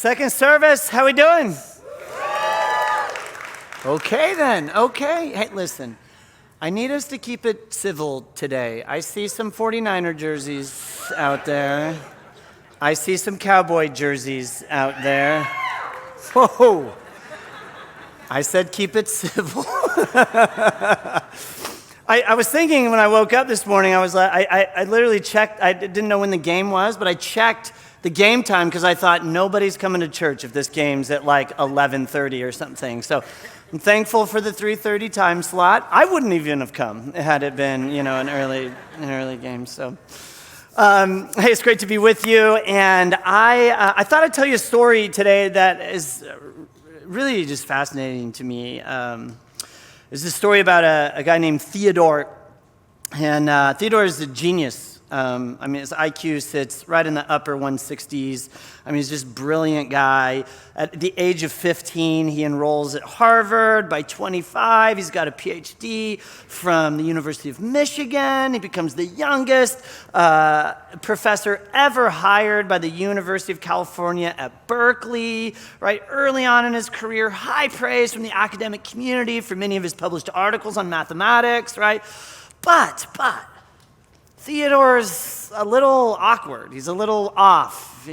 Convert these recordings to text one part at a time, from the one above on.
Second service, how we doing? Okay then, okay. Hey, listen, I need us to keep it civil today. I see some 49er jerseys out there. I see some cowboy jerseys out there. Whoa. I said keep it civil. I was thinking when I woke up this morning, I literally checked, I didn't know when the game was, but I checked the game time because I thought nobody's coming to church if this game's at like 11:30 or something. So I'm thankful for the 3:30 time slot. I wouldn't even have come had it been, an early game. So, hey, it's great to be with you. And I thought I'd tell you a story today that is really just fascinating to me. It's a story about a guy named Theodore. And Theodore is a genius. His IQ sits right in the upper 160s. He's just a brilliant guy. At the age of 15, he enrolls at Harvard. By 25, he's got a PhD from the University of Michigan. He becomes the youngest professor ever hired by the University of California at Berkeley. Right early on in his career, high praise from the academic community for many of his published articles on mathematics, right? But Theodore's a little awkward. He's a little off.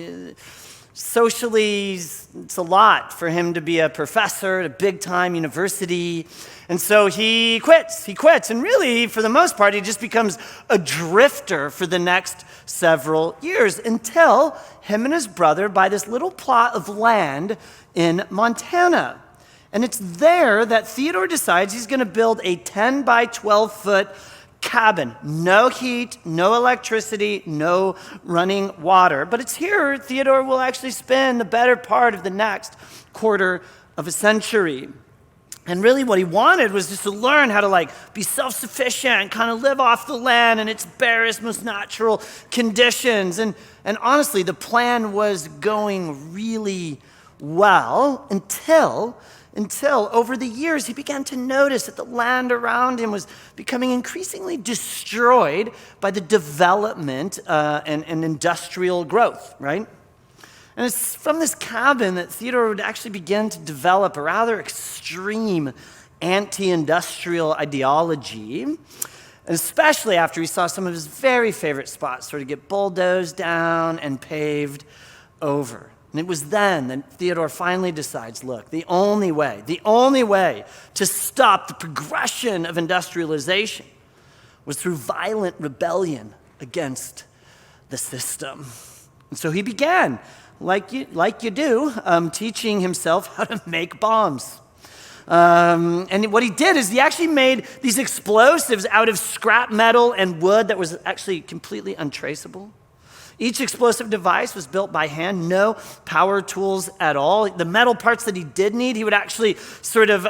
Socially, it's a lot for him to be a professor at a big-time university. And so he quits. And really, for the most part, he just becomes a drifter for the next several years until him and his brother buy this little plot of land in Montana. And it's there that Theodore decides he's going to build a 10 by 12 foot cabin. No heat, no electricity, no running water. But it's here Theodore will actually spend the better part of the next quarter of a century. And really what he wanted was just to learn how to be self-sufficient, kind of live off the land in its barest, most natural conditions. And honestly, the plan was going really well until over the years, he began to notice that the land around him was becoming increasingly destroyed by the development and industrial growth, right? And it's from this cabin that Theodore would actually begin to develop a rather extreme anti-industrial ideology, and especially after he saw some of his very favorite spots sort of get bulldozed down and paved over. And it was then that Theodore finally decides, look, the only way to stop the progression of industrialization was through violent rebellion against the system. And so he began, like you do, teaching himself how to make bombs. And what he did is he actually made these explosives out of scrap metal and wood that was actually completely untraceable. Each explosive device was built by hand, no power tools at all. The metal parts that he did need, he would actually sort of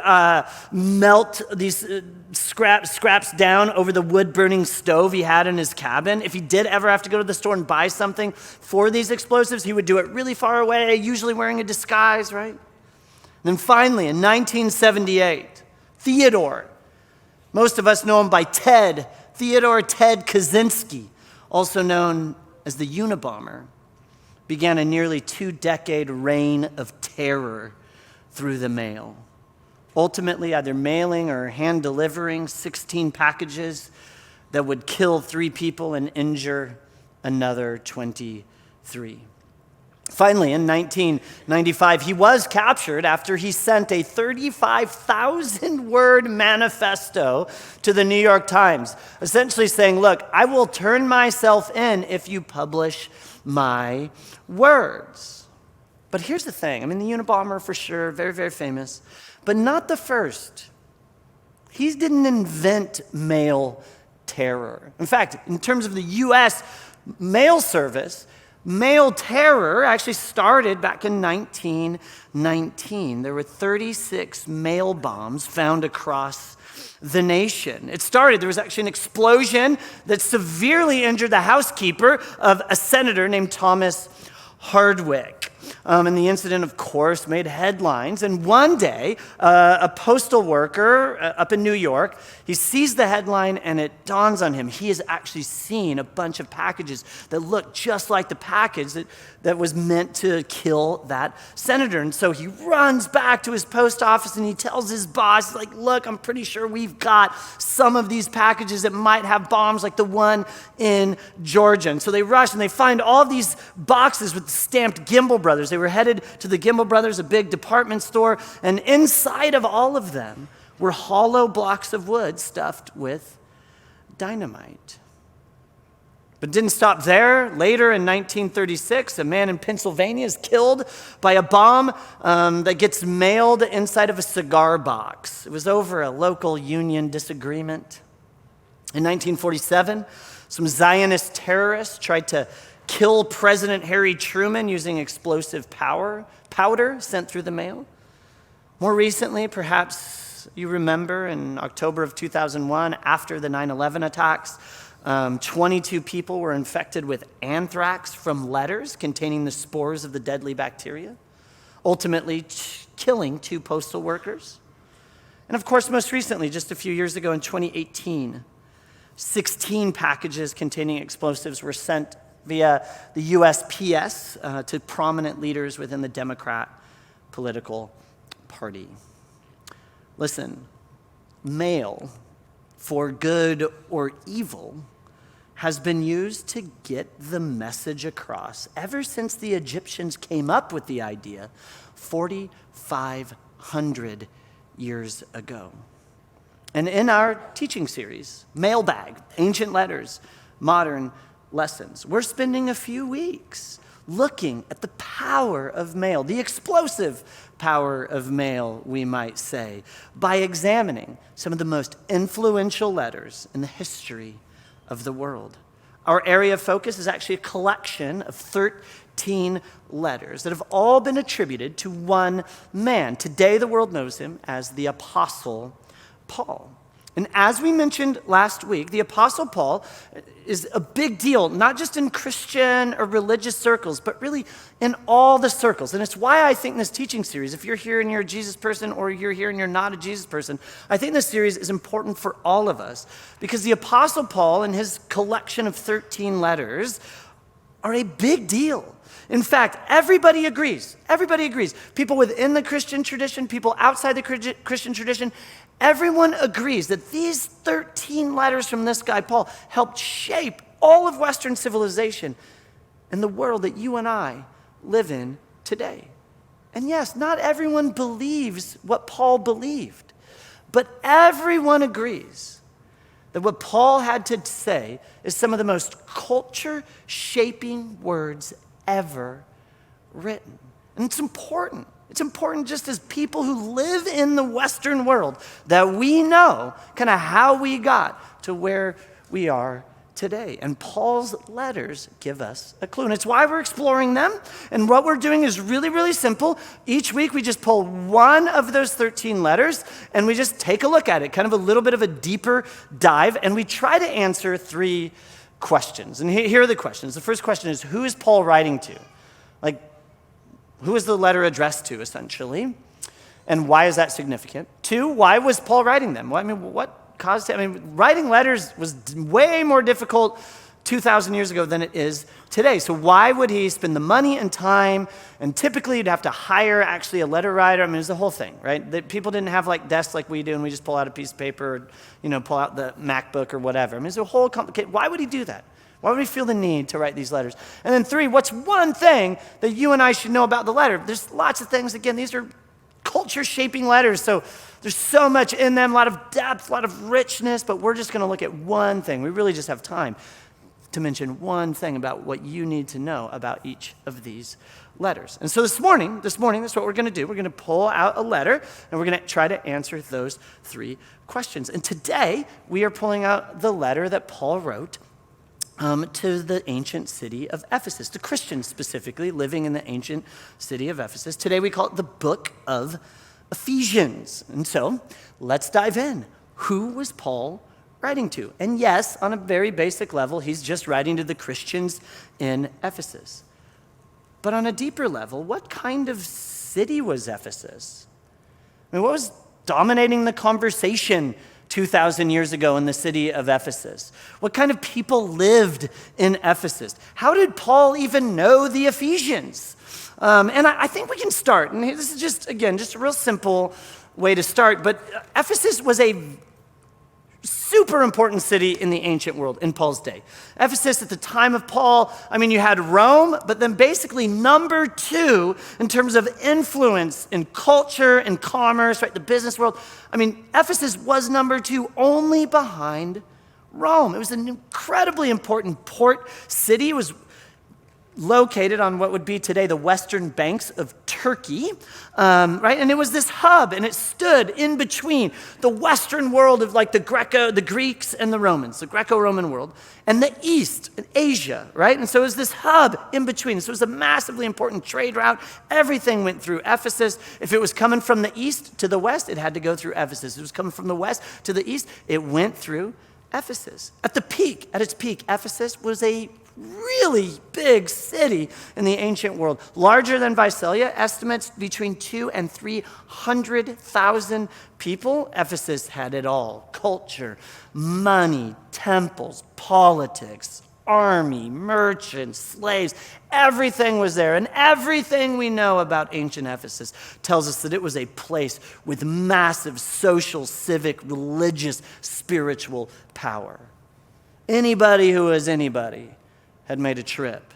melt these scraps down over the wood-burning stove he had in his cabin. If he did ever have to go to the store and buy something for these explosives, he would do it really far away, usually wearing a disguise, right? And then finally, in 1978, Theodore, most of us know him by Theodore Ted Kaczynski, also known as the Unabomber, began a nearly 2-decade reign of terror through the mail. Ultimately, either mailing or hand delivering 16 packages that would kill 3 people and injure another 23. Finally, in 1995, he was captured after he sent a 35,000-word manifesto to the New York Times, essentially saying, look, I will turn myself in if you publish my words. But here's the thing. The Unabomber for sure, very, very famous, but not the first. He didn't invent mail terror. In fact, in terms of the U.S. mail service, mail terror actually started back in 1919. There were 36 mail bombs found across the nation. There was actually an explosion that severely injured the housekeeper of a senator named Thomas Hardwick. And the incident, of course, made headlines. And one day, a postal worker up in New York, he sees the headline and it dawns on him. He has actually seen a bunch of packages that look just like the package that was meant to kill that senator. And so he runs back to his post office and he tells his boss, like, look, I'm pretty sure we've got some of these packages that might have bombs like the one in Georgia. And so they rush and they find all these boxes with the stamped Gimbel Brothers. They were headed to the Gimbel Brothers, a big department store, and inside of all of them were hollow blocks of wood stuffed with dynamite. But it didn't stop there. Later in 1936, a man in Pennsylvania is killed by a bomb that gets mailed inside of a cigar box. It was over a local union disagreement. In 1947, some Zionist terrorists tried to kill President Harry Truman using explosive powder sent through the mail. More recently, perhaps you remember, in October of 2001, after the 9/11 attacks, 22 people were infected with anthrax from letters containing the spores of the deadly bacteria, ultimately killing 2 postal workers. And of course, most recently, just a few years ago in 2018, 16 packages containing explosives were sent via the USPS to prominent leaders within the Democrat political party. Listen, mail, for good or evil, has been used to get the message across ever since the Egyptians came up with the idea 4,500 years ago. And in our teaching series, Mailbag, Ancient Letters, Modern Lessons, we're spending a few weeks looking at the power of mail, the explosive power of mail, we might say, by examining some of the most influential letters in the history of the world. Our area of focus is actually a collection of 13 letters that have all been attributed to one man. Today, the world knows him as the Apostle Paul. And as we mentioned last week, the Apostle Paul is a big deal, not just in Christian or religious circles, but really in all the circles. And it's why I think this teaching series, if you're here and you're a Jesus person or you're here and you're not a Jesus person, I think this series is important for all of us because the Apostle Paul and his collection of 13 letters are a big deal. In fact, everybody agrees. People within the Christian tradition, people outside the Christian tradition, everyone agrees that these 13 letters from this guy, Paul, helped shape all of Western civilization and the world that you and I live in today. And yes, not everyone believes what Paul believed, but everyone agrees that what Paul had to say is some of the most culture-shaping words ever written. And it's important. It's important just as people who live in the Western world that we know kind of how we got to where we are today. And Paul's letters give us a clue. And it's why we're exploring them. And what we're doing is really, really simple. Each week we just pull one of those 13 letters and we just take a look at it, kind of a little bit of a deeper dive. And we try to answer 3 questions. And here are the questions. The first question is, who is Paul writing to? Like, who is the letter addressed to, essentially? And why is that significant? 2, why was Paul writing them? Well, what caused him? Writing letters was way more difficult 2,000 years ago than it is today. So why would he spend the money and time? And typically you'd have to hire actually a letter writer. It's the whole thing, right? People didn't have like desks like we do and we just pull out a piece of paper or, pull out the MacBook or whatever. It's a whole complicated, why would he do that? Why would he feel the need to write these letters? And then 3, what's one thing that you and I should know about the letter? There's lots of things. Again, these are culture-shaping letters, so there's so much in them, a lot of depth, a lot of richness, but we're just going to look at one thing. We really just have time to mention one thing about what you need to know about each of these letters. And so this morning, that's what we're going to do. We're going to pull out a letter, and we're going to try to answer those 3 questions. And today, we are pulling out the letter that Paul wrote to the ancient city of Ephesus, to Christians specifically living in the ancient city of Ephesus. Today we call it the book of Ephesians. And so let's dive in. Who was Paul writing to? And yes, on a very basic level, he's just writing to the Christians in Ephesus. But on a deeper level, what kind of city was Ephesus? I mean, what was dominating the conversation 2,000 years ago in the city of Ephesus? What kind of people lived in Ephesus? How did Paul even know the Ephesians? And I think we can start, and this is just a real simple way to start, but Ephesus was a super important city in the ancient world in Paul's day. Ephesus at the time of Paul, I mean, you had Rome, but then basically number 2 in terms of influence in culture and commerce, right, the business world. I mean, Ephesus was number 2 only behind Rome. It was an incredibly important port city. It was located on what would be today the western banks of Turkey, right? And it was this hub, and it stood in between the western world of like the Greeks and the Romans, the Greco-Roman world, and the East, and Asia, right? And so it was this hub in between. So it was a massively important trade route. Everything went through Ephesus. If it was coming from the east to the west, it had to go through Ephesus. If it was coming from the west to the east, it went through Ephesus. At its peak, Ephesus was a really big city in the ancient world, larger than Visalia, estimates between 200,000 and 300,000 people. Ephesus had it all: culture, money, temples, politics, army, merchants, slaves. Everything was there, and everything we know about ancient Ephesus tells us that it was a place with massive social, civic, religious, spiritual power. Anybody who was anybody had made a trip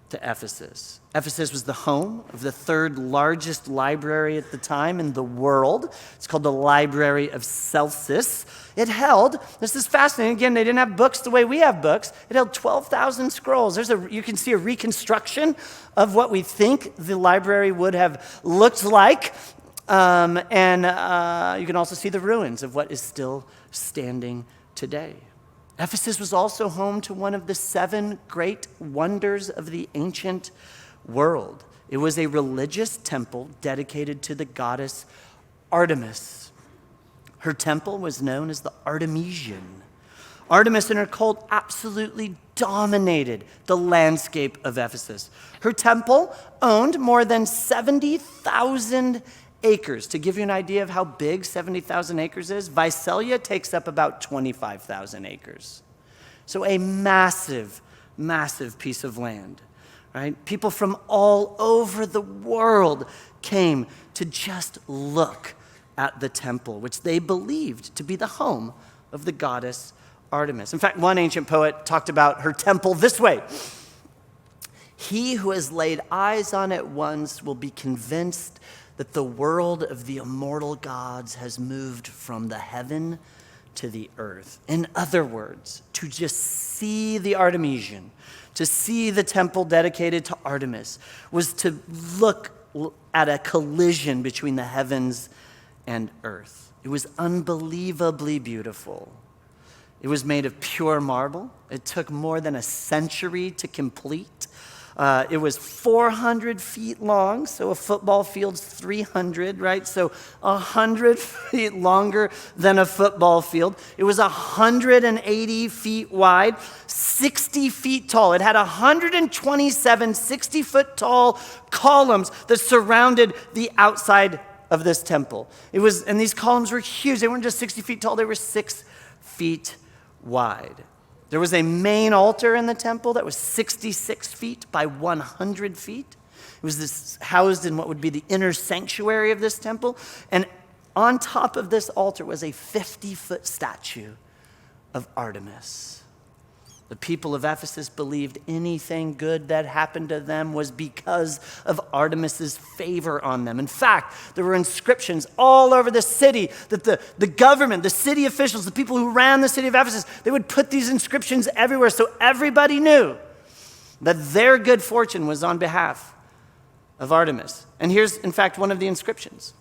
to Ephesus. Ephesus was the home of the 3rd largest library at the time in the world. It's called the Library of Celsus. It held, this is fascinating, again, they didn't have books the way we have books. It held 12,000 scrolls. You can see a reconstruction of what we think the library would have looked like. And you can also see the ruins of what is still standing today. Ephesus was also home to one of the 7 great wonders of the ancient world. It was a religious temple dedicated to the goddess Artemis. Her temple was known as the Artemision. Artemis and her cult absolutely dominated the landscape of Ephesus. Her temple owned more than 70,000 acres. To give you an idea of how big 70,000 acres is, Visalia takes up about 25,000 acres. So a massive, massive piece of land, right? People from all over the world came to just look at the temple, which they believed to be the home of the goddess Artemis. In fact, one ancient poet talked about her temple this way: "He who has laid eyes on it once will be convinced that the world of the immortal gods has moved from the heaven to the earth." In other words, to just see the Artemision, to see the temple dedicated to Artemis, was to look at a collision between the heavens and earth. It was unbelievably beautiful. It was made of pure marble. It took more than a century to complete. It was 400 feet long, so a football field's 300, right? So 100 feet longer than a football field. It was 180 feet wide, 60 feet tall. It had 127 60-foot tall columns that surrounded the outside of this temple. And these columns were huge. They weren't just 60 feet tall, they were 6 feet wide. There was a main altar in the temple that was 66 feet by 100 feet. It was housed in what would be the inner sanctuary of this temple. And on top of this altar was a 50-foot statue of Artemis. The people of Ephesus believed anything good that happened to them was because of Artemis's favor on them. In fact, there were inscriptions all over the city that the government, the city officials, the people who ran the city of Ephesus, they would put these inscriptions everywhere so everybody knew that their good fortune was on behalf of Artemis. And here's, in fact, one of the inscriptions.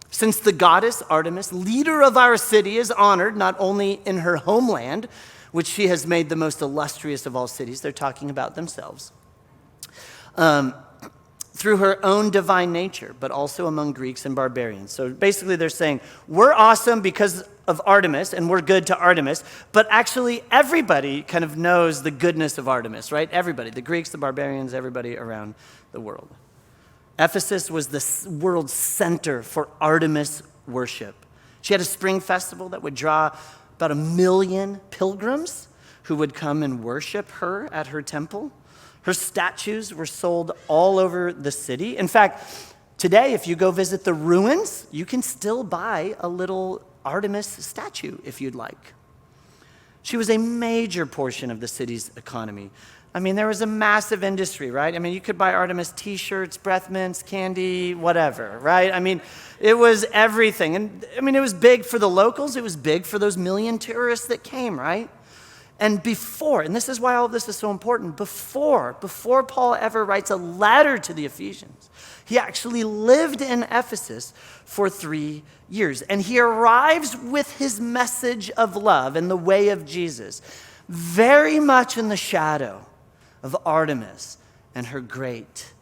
"Since the goddess Artemis, leader of our city, is honored not only in her homeland, which she has made the most illustrious of all cities," they're talking about themselves, "through her own divine nature, but also among Greeks and barbarians." So basically they're saying, we're awesome because of Artemis, and we're good to Artemis, but actually everybody kind of knows the goodness of Artemis, right? Everybody, the Greeks, the barbarians, everybody around the world. Ephesus was the world's center for Artemis worship. She had a spring festival that would draw about 1 million pilgrims who would come and worship her at her temple. Her statues were sold all over the city. In fact, today, if you go visit the ruins, you can still buy a little Artemis statue if you'd like. She was a major portion of the city's economy. I mean, there was a massive industry, right? I mean, you could buy Artemis t-shirts, breath mints, candy, whatever, right? I mean, it was everything. And I mean, it was big for the locals. It was big for those million tourists that came, right? And before, and this is why all of this is so important, before Paul ever writes a letter to the Ephesians, he actually lived in Ephesus for 3 years. And he arrives with his message of love and the way of Jesus, very much in the shadow of Artemis and her great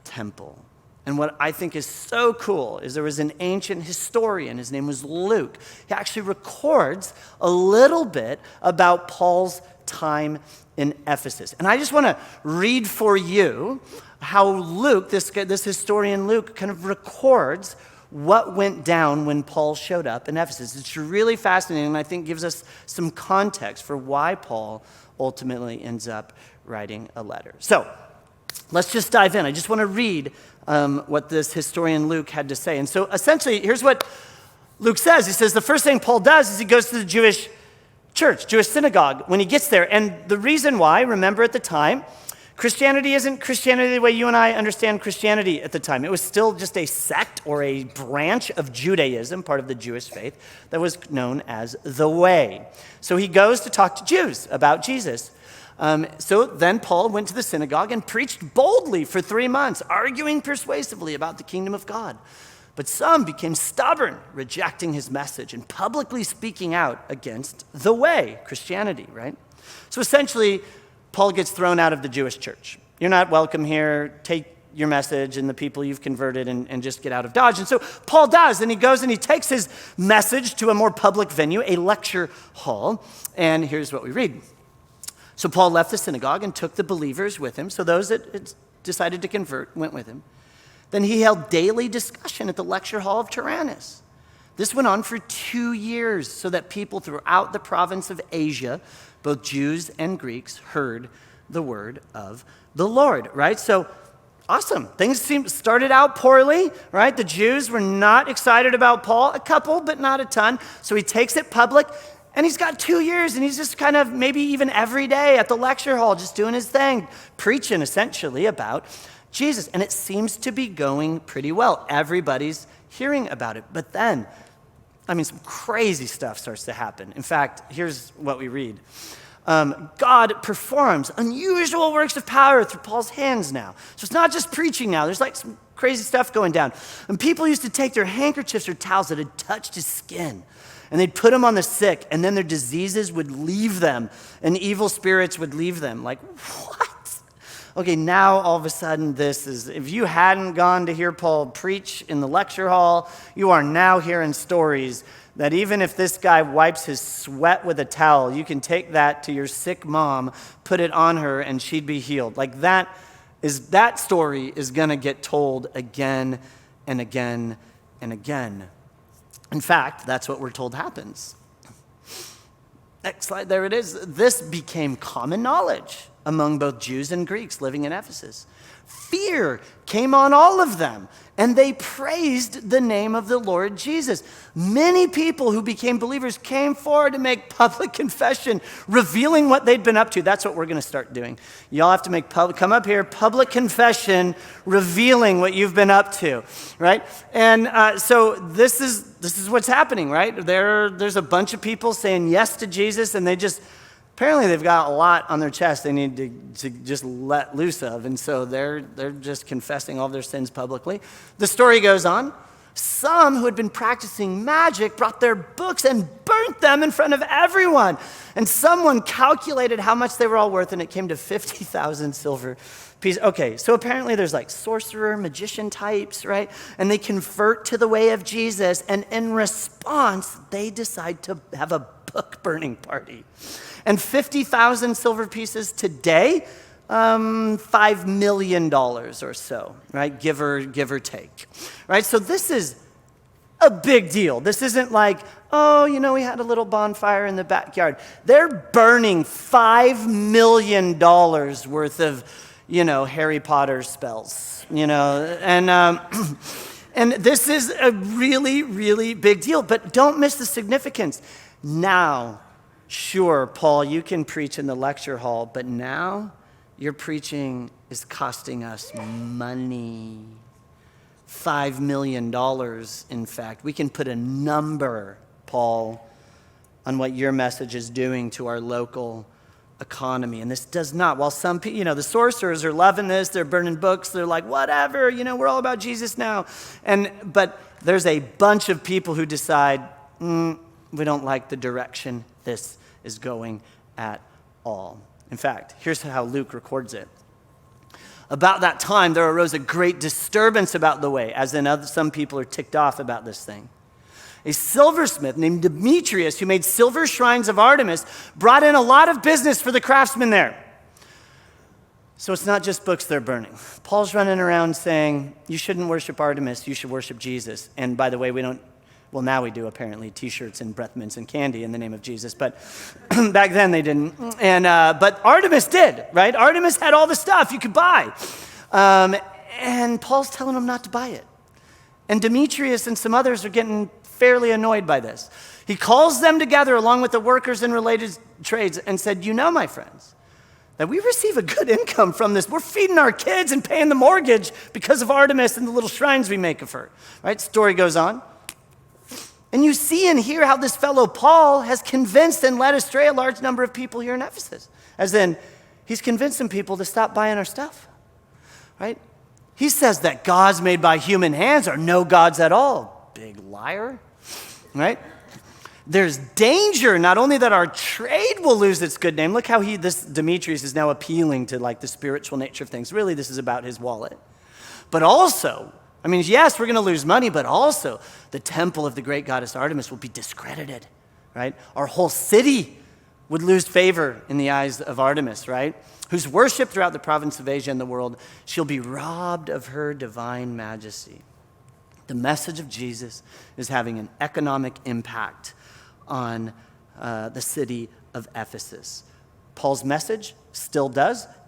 temple. And what I think is so cool is there was an ancient historian, his name was Luke. He actually records a little bit about Paul's time in Ephesus. And I just want to read for you how Luke, this historian Luke, kind of records what went down when Paul showed up in Ephesus. It's really fascinating, and I think gives us some context for why Paul ultimately ends up writing a letter. So let's just dive in. I just want to read what this historian Luke had to say. And so essentially, here's what Luke says. He says the first thing Paul does is he goes to the Jewish church, Jewish synagogue, when he gets there. And the reason why, remember at the time, Christianity isn't Christianity the way you and I understand Christianity at the time. It was still just a sect or a branch of Judaism, part of the Jewish faith, that was known as the Way. So he goes to talk to Jews about Jesus. So then Paul went to the synagogue and preached boldly for 3 months, arguing persuasively about the kingdom of God. But some became stubborn, rejecting his message and publicly speaking out against the way, Christianity, right? So essentially, Paul gets thrown out of the Jewish church. You're not welcome here. Take your message and the people you've converted and just get out of Dodge. And so Paul does, and he goes and he takes his message to a more public venue, a lecture hall. And here's what we read. So Paul left the synagogue and took the believers with him. So those that decided to convert went with him. Then he held daily discussion at the lecture hall of Tyrannus. This went on for 2 years so that people throughout the province of Asia, both Jews and Greeks, heard the word of the Lord, right? So awesome. Things started out poorly, right? The Jews were not excited about Paul, a couple, but not a ton. So he takes it public. And he's got 2 years, and he's just kind of maybe even every day at the lecture hall, just doing his thing, preaching essentially about Jesus. And it seems to be going pretty well. Everybody's hearing about it. But then, I mean, some crazy stuff starts to happen. In fact, here's what we read. God performs unusual works of power through Paul's hands now. So it's not just preaching now. There's like some crazy stuff going down. And people used to take their handkerchiefs or towels that had touched his skin, and they'd put them on the sick, and then their diseases would leave them, and evil spirits would leave them. Like, what? Okay, now all of a sudden this is, if you hadn't gone to hear Paul preach in the lecture hall, you are now hearing stories that even if this guy wipes his sweat with a towel, you can take that to your sick mom, put it on her, and she'd be healed. Like that story is going to get told again and again and again. In fact, that's what we're told happens. Next slide, there it is. This became common knowledge among both Jews and Greeks living in Ephesus. Fear came on all of them, and they praised the name of the Lord Jesus. Many people who became believers came forward to make public confession, revealing what they'd been up to. That's what we're going to start doing. Y'all have to make come up here, public confession, revealing what you've been up to, right? And so this is what's happening, right? There's a bunch of people saying yes to Jesus, and apparently they've got a lot on their chest they need to just let loose of, and so they're just confessing all of their sins publicly. The story goes on. Some who had been practicing magic brought their books and burnt them in front of everyone. And someone calculated how much they were all worth, and it came to 50,000 silver pieces. Okay, so apparently there's like sorcerer, magician types, right? And they convert to the way of Jesus, and in response, they decide to have a book burning party. And 50,000 silver pieces today, $5 million or so, right? Give or take, right? So this is a big deal. This isn't like, oh, we had a little bonfire in the backyard. They're burning $5 million worth of, Harry Potter spells, and and this is a really, really big deal. But don't miss the significance. Now, sure, Paul, you can preach in the lecture hall, but now your preaching is costing us money. $5 million, in fact. We can put a number, Paul, on what your message is doing to our local economy. And this does not, while some people, the sorcerers are loving this, they're burning books, they're like, whatever, we're all about Jesus now. But there's a bunch of people who decide, we don't like the direction this is going at all. In fact, here's how Luke records it. About that time, there arose a great disturbance about the way, as in some people are ticked off about this thing. A silversmith named Demetrius, who made silver shrines of Artemis, brought in a lot of business for the craftsmen there. So it's not just books they're burning. Paul's running around saying, you shouldn't worship Artemis, you should worship Jesus. And by the way, now we do apparently, t-shirts and breath mints and candy in the name of Jesus, but back then they didn't. But Artemis did, right? Artemis had all the stuff you could buy. And Paul's telling them not to buy it. And Demetrius and some others are getting fairly annoyed by this. He calls them together along with the workers in related trades and said, my friends, that we receive a good income from this. We're feeding our kids and paying the mortgage because of Artemis and the little shrines we make of her, right? Story goes on. And you see and hear how this fellow Paul has convinced and led astray a large number of people here in Ephesus. As in, he's convincing people to stop buying our stuff, right? He says that gods made by human hands are no gods at all. Big liar, right? There's danger, not only that our trade will lose its good name. Look how this Demetrius is now appealing to like the spiritual nature of things. Really, this is about his wallet. But also, yes, we're going to lose money, but also the temple of the great goddess Artemis will be discredited, right? Our whole city would lose favor in the eyes of Artemis, right? Who's worshipped throughout the province of Asia and the world. She'll be robbed of her divine majesty. The message of Jesus is having an economic impact on the city of Ephesus. Paul's message still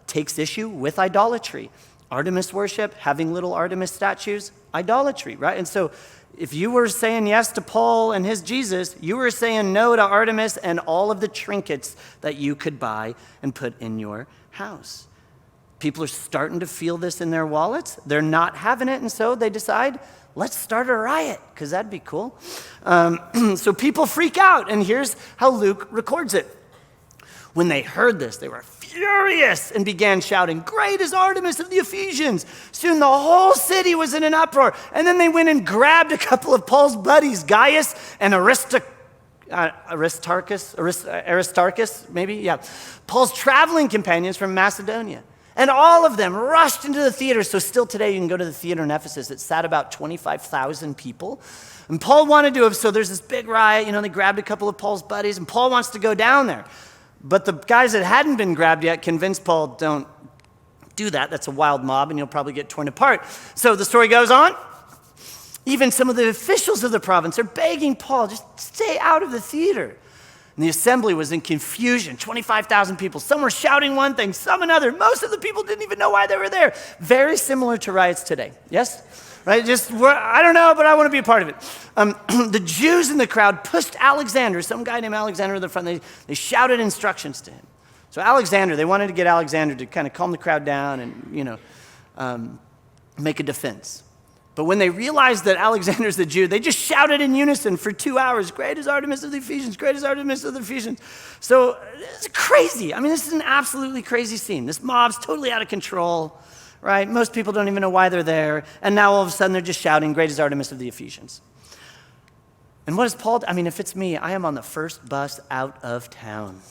takes issue with idolatry. Artemis worship, having little Artemis statues, idolatry, right? And so if you were saying yes to Paul and his Jesus, you were saying no to Artemis and all of the trinkets that you could buy and put in your house. People are starting to feel this in their wallets. They're not having it, and so they decide, let's start a riot, because that'd be cool. So people freak out, and here's how Luke records it. When they heard this, they were furious and began shouting, "Great is Artemis of the Ephesians!" Soon the whole city was in an uproar. And then they went and grabbed a couple of Paul's buddies, Gaius and Aristarchus, maybe? Yeah. Paul's traveling companions from Macedonia. And all of them rushed into the theater. So still today, you can go to the theater in Ephesus. It sat about 25,000 people. And Paul wanted to so there's this big riot. They grabbed a couple of Paul's buddies, and Paul wants to go down there. But the guys that hadn't been grabbed yet convinced Paul, don't do that. That's a wild mob, and you'll probably get torn apart. So the story goes on. Even some of the officials of the province are begging Paul, just stay out of the theater. And the assembly was in confusion, 25,000 people. Some were shouting one thing, some another. Most of the people didn't even know why they were there. Very similar to riots today, yes? Right? I don't know, but I want to be a part of it. The Jews in the crowd pushed Alexander, some guy named Alexander, to the front. They shouted instructions to him. So they wanted to get Alexander to kind of calm the crowd down and, make a defense. But when they realized that Alexander's the Jew, they just shouted in unison for 2 hours, "Great is Artemis of the Ephesians, great is Artemis of the Ephesians." So it's crazy. This is an absolutely crazy scene. This mob's totally out of control, right? Most people don't even know why they're there. And now all of a sudden they're just shouting, "Great is Artemis of the Ephesians." And what is Paul? I mean, if it's me, I am on the first bus out of town.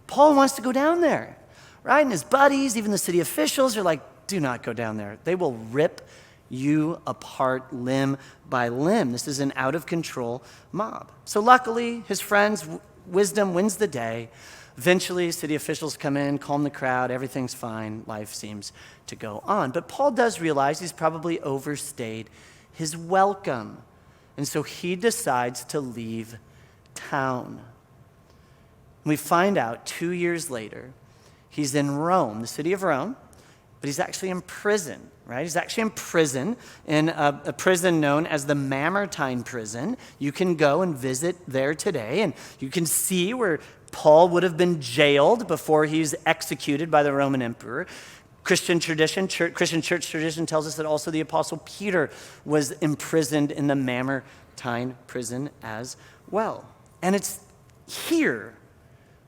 Paul wants to go down there, right? And his buddies, even the city officials, are like, "Do not go down there. They will rip you apart limb by limb." This is an out-of-control mob. So luckily, his friends' wisdom wins the day. Eventually, city officials come in, calm the crowd, everything's fine, life seems to go on. But Paul does realize he's probably overstayed his welcome. And so he decides to leave town. We find out 2 years later, he's in Rome, the city of Rome, but he's actually in prison, right? He's actually in prison, in a prison known as the Mamertine prison. You can go and visit there today, and you can see where Paul would have been jailed before he's executed by the Roman emperor. Christian church tradition tells us that also the Apostle Peter was imprisoned in the Mamertine prison as well. And it's here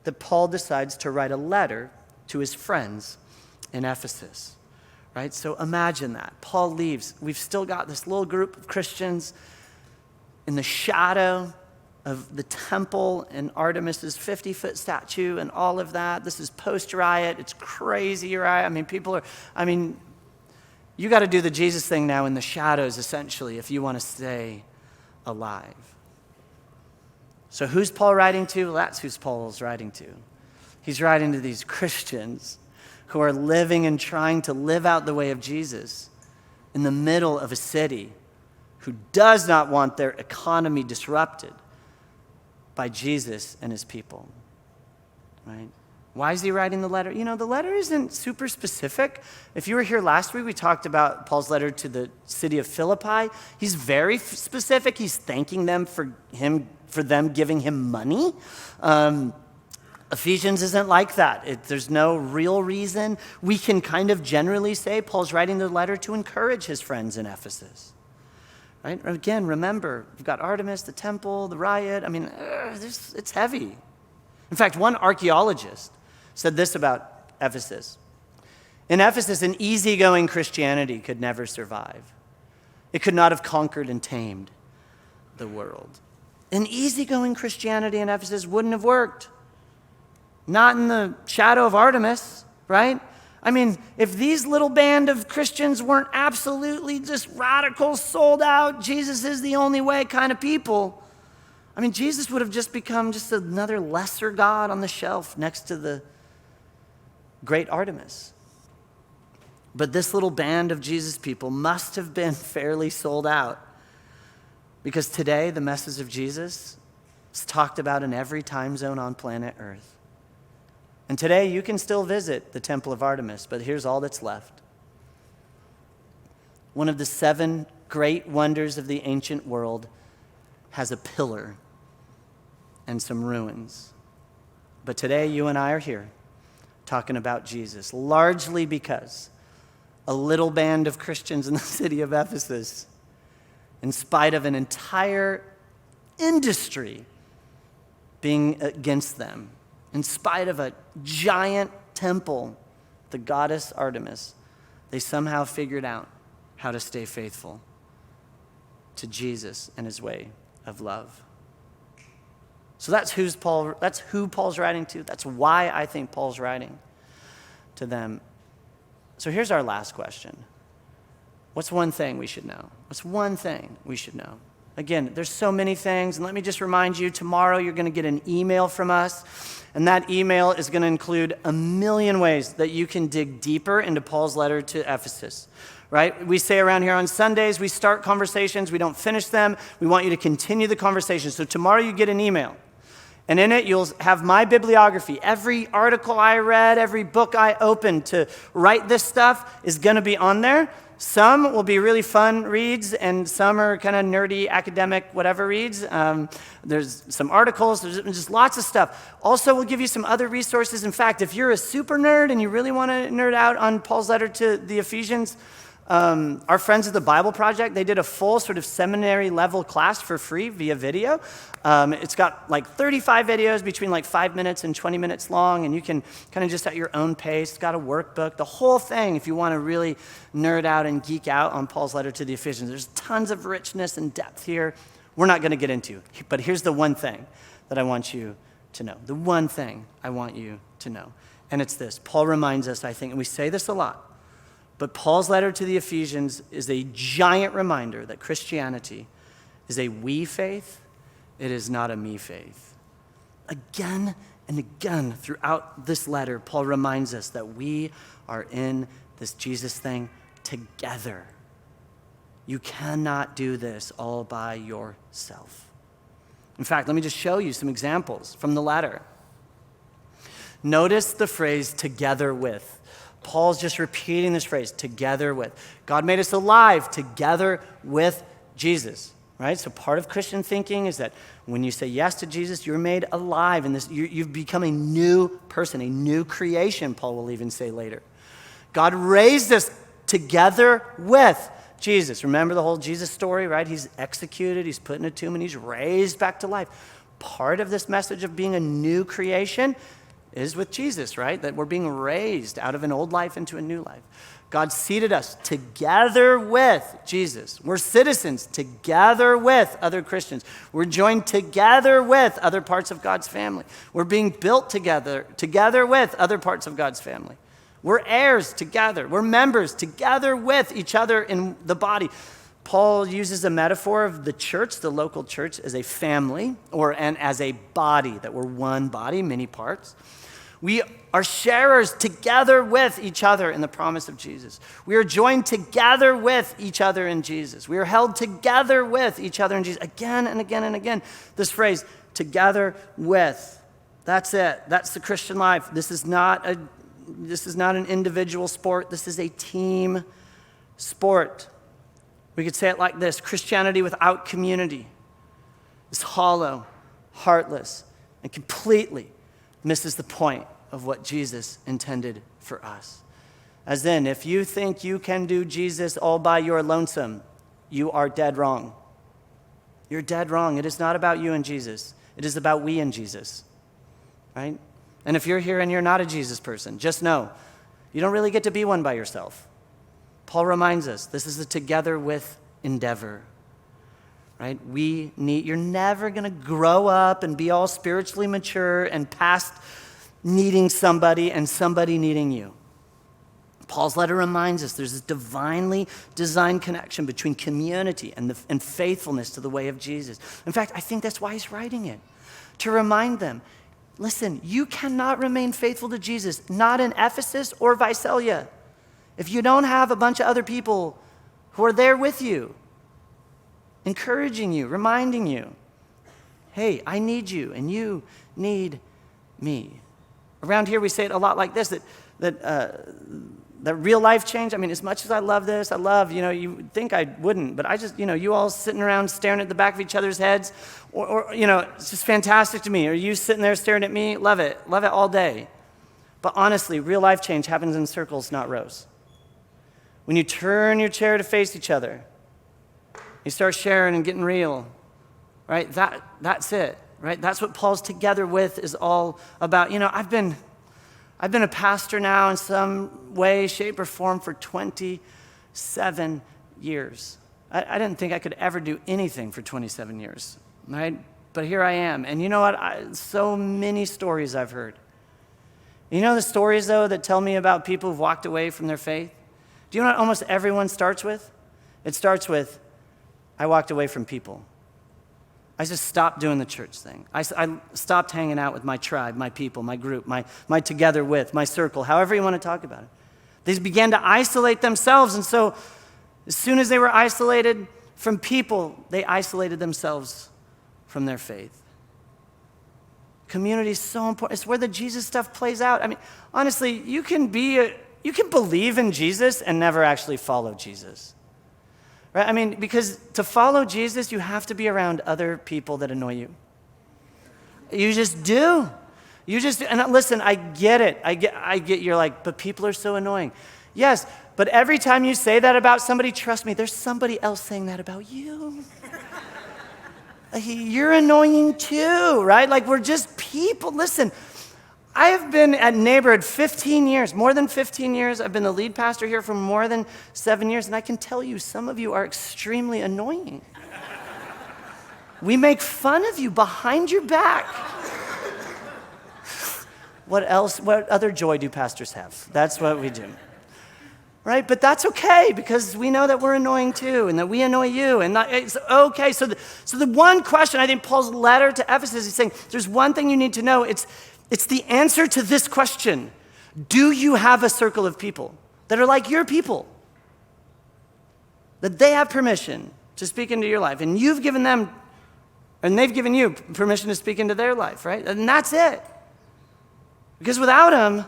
that Paul decides to write a letter to his friends in Ephesus, right? So imagine that. Paul leaves. We've still got this little group of Christians in the shadow of the temple and Artemis's 50-foot statue and all of that. This is post-riot. It's crazy, right? You got to do the Jesus thing now in the shadows, essentially, if you want to stay alive. So who's Paul writing to? Well, that's who Paul's writing to. He's writing to these Christians who are living and trying to live out the way of Jesus in the middle of a city who does not want their economy disrupted by Jesus and his people, right? Why is he writing the letter? The letter isn't super specific. If you were here last week, we talked about Paul's letter to the city of Philippi. He's very specific. He's thanking them for them giving him money. Ephesians isn't like that. There's no real reason. We can kind of generally say Paul's writing the letter to encourage his friends in Ephesus. Right? Again, remember, we've got Artemis, the temple, the riot. It's heavy. In fact, one archaeologist said this about Ephesus. In Ephesus, an easygoing Christianity could never survive. It could not have conquered and tamed the world. An easygoing Christianity in Ephesus wouldn't have worked. Not in the shadow of Artemis, right? If these little band of Christians weren't absolutely just radical, sold out, Jesus is the only way kind of people, Jesus would have just become just another lesser god on the shelf next to the great Artemis. But this little band of Jesus people must have been fairly sold out, because today the message of Jesus is talked about in every time zone on planet Earth. And today you can still visit the Temple of Artemis, but here's all that's left. One of the 7 great wonders of the ancient world has a pillar and some ruins. But today you and I are here talking about Jesus, largely because a little band of Christians in the city of Ephesus, in spite of an entire industry being against them, in spite of a giant temple, the goddess Artemis, they somehow figured out how to stay faithful to Jesus and his way of love. So that's who Paul's writing to. That's why I think Paul's writing to them. So here's our last question. What's one thing we should know? What's one thing we should know? Again, there's so many things, and let me just remind you, tomorrow you're going to get an email from us, and that email is going to include a million ways that you can dig deeper into Paul's letter to Ephesus, right? We say around here on Sundays, we start conversations, we don't finish them. We want you to continue the conversation. So tomorrow you get an email, and in it you'll have my bibliography. Every article I read, every book I opened to write this stuff is going to be on there. Some will be really fun reads, and some are kind of nerdy, academic, whatever reads. There's some articles. There's just lots of stuff. Also, we'll give you some other resources. In fact, if you're a super nerd and you really want to nerd out on Paul's letter to the Ephesians, Our friends at the Bible Project, they did a full sort of seminary level class for free via video. It's got like 35 videos between like 5 minutes and 20 minutes long, and you can kind of just at your own pace. It's got a workbook, the whole thing, if you want to really nerd out and geek out on Paul's letter to the Ephesians. There's tons of richness and depth here we're not going to get into. But here's the one thing that I want you to know. The one thing I want you to know. And it's this. Paul reminds us, I think, and we say this a lot, but Paul's letter to the Ephesians is a giant reminder that Christianity is a we faith. It is not a me faith. Again and again throughout this letter, Paul reminds us that we are in this Jesus thing together. You cannot do this all by yourself. In fact, let me just show you some examples from the letter. Notice the phrase together with. Paul's just repeating this phrase, together with. God made us alive together with Jesus, right? So part of Christian thinking is that when you say yes to Jesus, you're made alive in this. You've become a new person, a new creation, Paul will even say later. God raised us together with Jesus. Remember the whole Jesus story, right? He's executed, he's put in a tomb, and he's raised back to life. Part of this message of being a new creation is with Jesus, right? That we're being raised out of an old life into a new life. God seated us together with Jesus. We're citizens together with other Christians. We're joined together with other parts of God's family. We're being built together with other parts of God's family. We're heirs together. We're members together with each other in the body. Paul uses a metaphor of the church, the local church, as a family and as a body, that we're one body, many parts. We are sharers together with each other in the promise of Jesus. We are joined together with each other in Jesus. We are held together with each other in Jesus. Again and again and again, this phrase, together with. That's it. That's the Christian life. This is not an individual sport. This is a team sport. We could say it like this: Christianity without community is hollow, heartless, and completely misses the point of what Jesus intended for us. As in, if you think you can do Jesus all by your lonesome, you are dead wrong. You're dead wrong. It is not about you and Jesus. It is about we and Jesus, right? And if you're here and you're not a Jesus person, just know you don't really get to be one by yourself. Paul reminds us this is a together with endeavor, right? You're never going to grow up and be all spiritually mature and past needing somebody and somebody needing you. Paul's letter reminds us there's a divinely designed connection between community and faithfulness to the way of Jesus. In fact, I think that's why he's writing it, to remind them, listen, you cannot remain faithful to Jesus, not in Ephesus or Visalia, if you don't have a bunch of other people who are there with you, encouraging you, reminding you, hey, I need you and you need me. Around here we say it a lot like this, that real life change. I mean, as much as I love this, you would think I wouldn't, but I just, you all sitting around staring at the back of each other's heads, or it's just fantastic to me. Or you sitting there staring at me, love it all day. But honestly, real life change happens in circles, not rows. When you turn your chair to face each other, you start sharing and getting real, right? That's it, right? That's what Paul's together with is all about. I've been a pastor now in some way, shape, or form for 27 years. I didn't think I could ever do anything for 27 years, right? But here I am. And you know what? So many stories I've heard. You know the stories, though, that tell me about people who've walked away from their faith? Do you know what almost everyone starts with? It starts with, I walked away from people. I just stopped doing the church thing. I stopped hanging out with my tribe, my people, my group, my together with, my circle, however you want to talk about it. They began to isolate themselves, and so as soon as they were isolated from people, they isolated themselves from their faith. Community is so important. It's where the Jesus stuff plays out. I mean, honestly, you can believe in Jesus and never actually follow Jesus. Right? I mean, because to follow Jesus, you have to be around other people that annoy you. You just do. And listen, I get it. I get you're like, but people are so annoying. Yes, but every time you say that about somebody, trust me, there's somebody else saying that about you. You're annoying too, right? Like, we're just people. Listen, I have been at Neighborhood 15 years, more than 15 years. I've been the lead pastor here for more than 7 years, and I can tell you, some of you are extremely annoying. We make fun of you behind your back. What else? What other joy do pastors have? That's what we do. Right? But that's okay, because we know that we're annoying too, and that we annoy you, and it's okay. So the one question, I think Paul's letter to Ephesus is saying, there's one thing you need to know. It's the answer to this question. Do you have a circle of people that are like your people? That they have permission to speak into your life, and you've given them, and they've given you permission to speak into their life, right? And that's it. Because without them,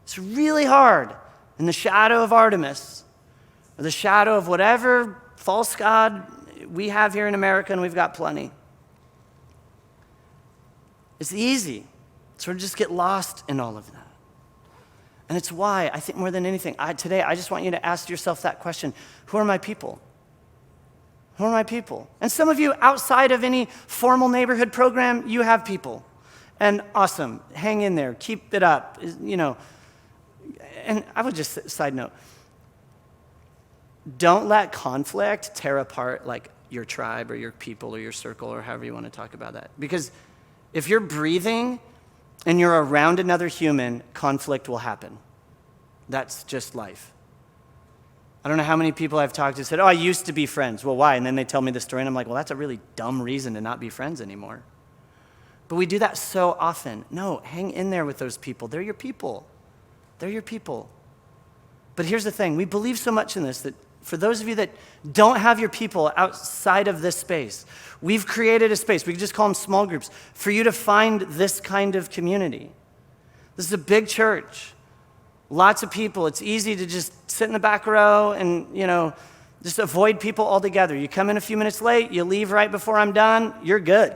it's really hard in the shadow of Artemis, or the shadow of whatever false god we have here in America, and we've got plenty. It's easy to sort of just get lost in all of that. And it's why, I think more than anything, today I just want you to ask yourself that question. Who are my people? Who are my people? And some of you, outside of any formal neighborhood program, you have people. And awesome, hang in there, keep it up, you know. And I would just, side note, don't let conflict tear apart like your tribe or your people or your circle or however you want to talk about that. Because if you're breathing and you're around another human, conflict will happen. That's just life. I don't know how many people I've talked to said, oh, I used to be friends. Well, why? And then they tell me the story, and I'm like, well, that's a really dumb reason to not be friends anymore. But we do that so often. No, hang in there with those people. They're your people. They're your people. But here's the thing. We believe so much in this that for those of you that don't have your people outside of this space, we've created a space. We can just call them small groups for you to find this kind of community. This is a big church. Lots of people. It's easy to just sit in the back row and, just avoid people altogether. You come in a few minutes late, you leave right before I'm done, you're good.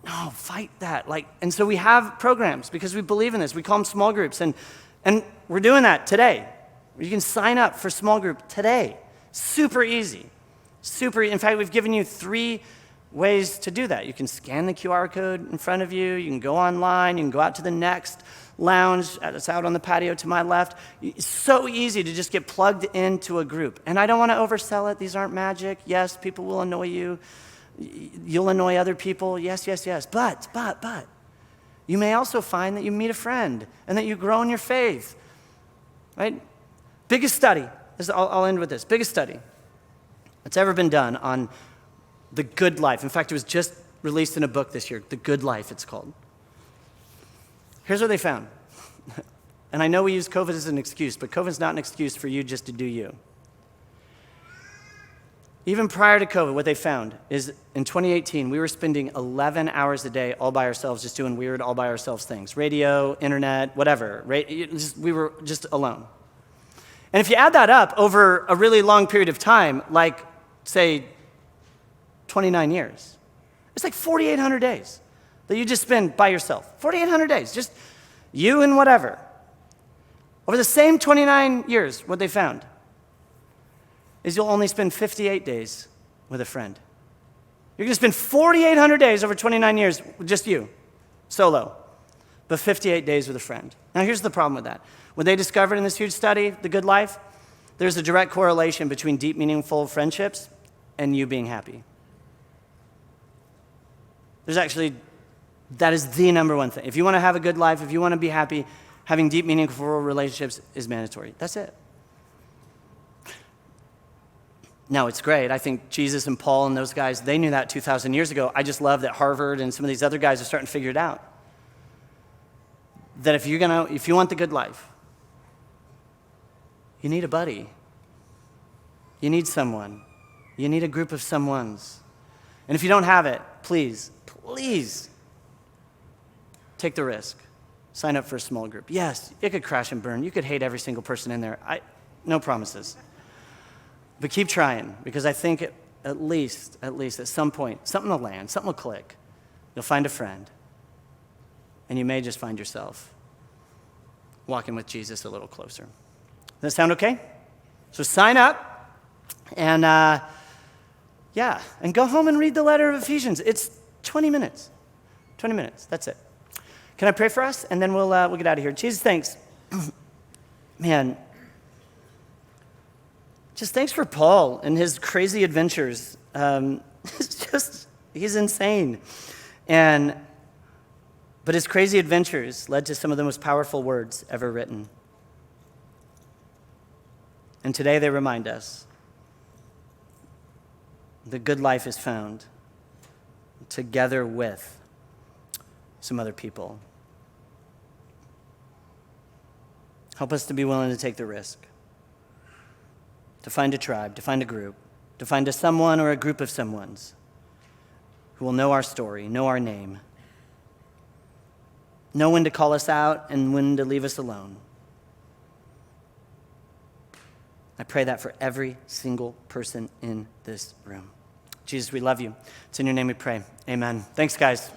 No, fight that. And so we have programs because we believe in this. We call them small groups, and we're doing that today. You can sign up for small group today. Super easy. In fact, we've given you 3 ways to do that. You can scan the QR code in front of you. You can go online. You can go out to the next lounge. It's out on the patio to my left. It's so easy to just get plugged into a group. And I don't want to oversell it. These aren't magic. Yes, people will annoy you. You'll annoy other people. Yes. But you may also find that you meet a friend and that you grow in your faith, right? Biggest study, I'll end with this. Biggest study that's ever been done on the good life. In fact, it was just released in a book this year, The Good Life, it's called. Here's what they found. And I know we use COVID as an excuse, but COVID's not an excuse for you just to do you. Even prior to COVID, what they found is in 2018, we were spending 11 hours a day all by ourselves, just doing weird all by ourselves things. Radio, internet, whatever. We were just alone. And if you add that up over a really long period of time, like, say, 29 years, it's like 4,800 days that you just spend by yourself. 4,800 days, just you and whatever. Over the same 29 years, what they found is you'll only spend 58 days with a friend. You're going to spend 4,800 days over 29 years with just you, solo, but 58 days with a friend. Now, here's the problem with that. What they discovered in this huge study, The Good Life, there's a direct correlation between deep, meaningful friendships and you being happy. That is the number one thing. If you want to have a good life, if you want to be happy, having deep, meaningful relationships is mandatory. That's it. Now, it's great. I think Jesus and Paul and those guys, they knew that 2,000 years ago. I just love that Harvard and some of these other guys are starting to figure it out. That if you want the good life, you need a buddy. You need someone. You need a group of someones. And if you don't have it, please take the risk. Sign up for a small group. Yes, it could crash and burn. You could hate every single person in there. No promises. But keep trying, because I think at least at some point, something will land, something will click. You'll find a friend, and you may just find yourself. walking with Jesus a little closer. Does that sound okay? So sign up and and go home and read the letter of Ephesians. It's 20 minutes. 20 minutes, that's it. Can I pray for us? And then we'll get out of here. Jesus, thanks. Man, just thanks for Paul and his crazy adventures. He's insane. But his crazy adventures led to some of the most powerful words ever written. And today they remind us the good life is found together with some other people. Help us to be willing to take the risk, to find a tribe, to find a group, to find a someone or a group of someones who will know our story, know our name, know when to call us out and when to leave us alone. I pray that for every single person in this room. Jesus, we love you. It's in your name we pray. Amen. Thanks, guys.